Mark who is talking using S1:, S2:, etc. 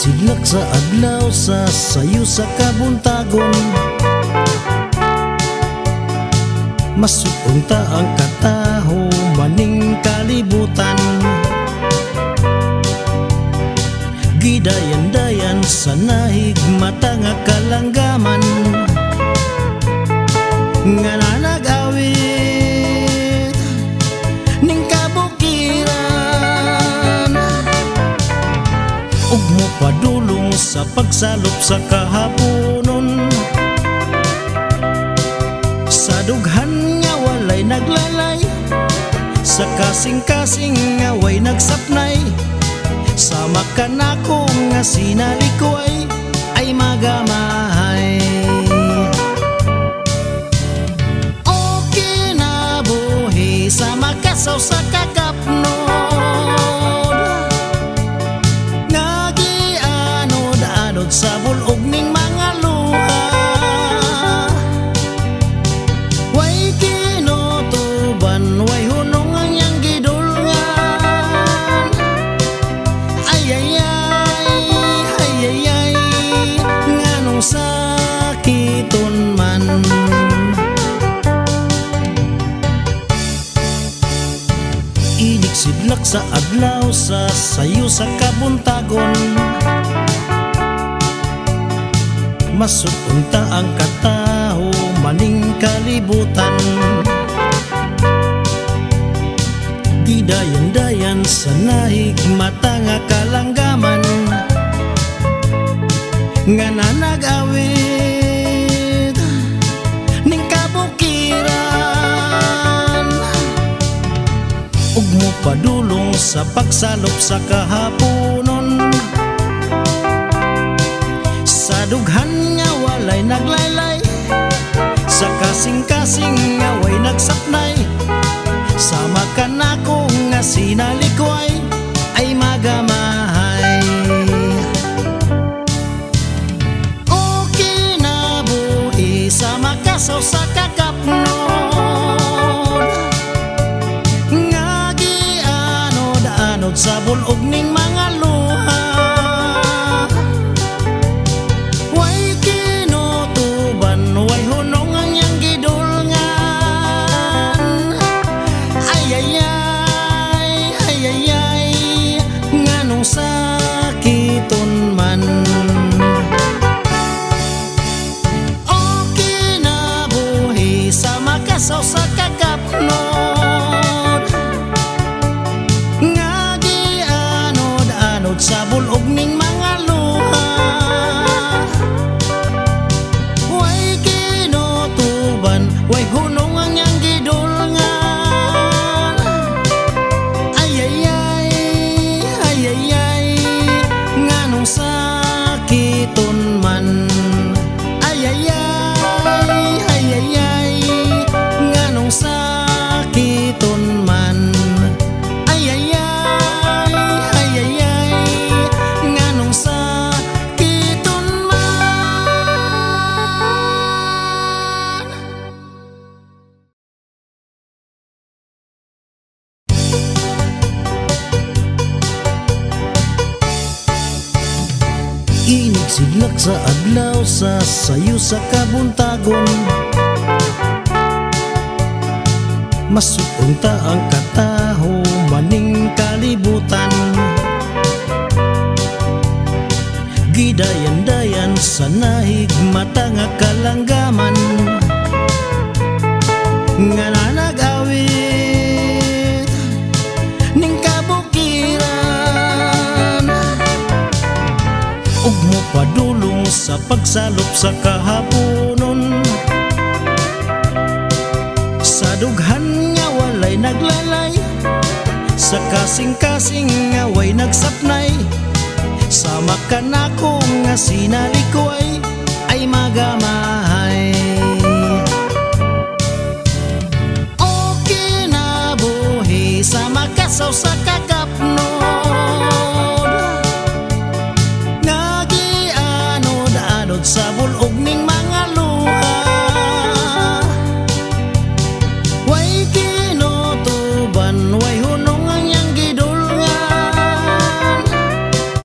S1: Inigsidlak sa adlaw sa sayo sa kabuntagon, masuong ta ang kataho maning kalibutan. Gidayan-dayan sa nahigmata nga kalanggaman, nga nanag-awit ning kabukiran, ug mo padulong sa pagsalop sa kahaponon. Sa dughan nga walay naglalay, sa kasing-kasing nga way nagsapnay, sama ka na ko nga sinalikoy ay magamahay. O kinabuhi sa makasaw sa kakapnod, nga gianod-anod sa bulog ning mga luha. Way kinutuban, way hunong ang yang gidulngan. Ay, nganong sakiton man. Inigsidlak sa adlaw sa sayo sa kabuntagon, masuong ta ang kataho maning kalibutan. Gidayan-dayan sa nahigmata nga kalanggaman, nga nanag-awit ning kabukiran, ug mo padulong sa pagsalop sa kahaponon. Sa dughan nga walay naglaylay, sa kasing-kasing nga way nagsapnay, sama ka na ko nga sinalikoy ay magamahay. O kinabuhi sa makasaw sa kakapnod, nga gianod-anod sa bulog ning mga luha. Way kinutuban, way hunong ang yang gidulngan. Ay, nganong sakiton man. O kinabuhi sa makasaw sa kakapnod, nga gianod-anod sa bulog ning mga luha. Way kinutuban, way hunong ang yang gidulngan. Nganong sakiton man. Nganong sakiton man. Nganong sakiton man. Inigsidlak sa adlaw sa sayo sa kabuntagon, masuong ta ang kataho maning kalibutan. Gidayan-dayan sa nahigmata nga kalanggaman, nga nanag-awit ning kabukiran, ug mo padulong sa pagsalop sa kahaponon. Sa dughan nga walay naglalay, sa kasing-kasing nga way nagsapnay, sama ka na ko nga sinalikoy ay magamahay. O kinabuhi sa makasaw sa kakapnod,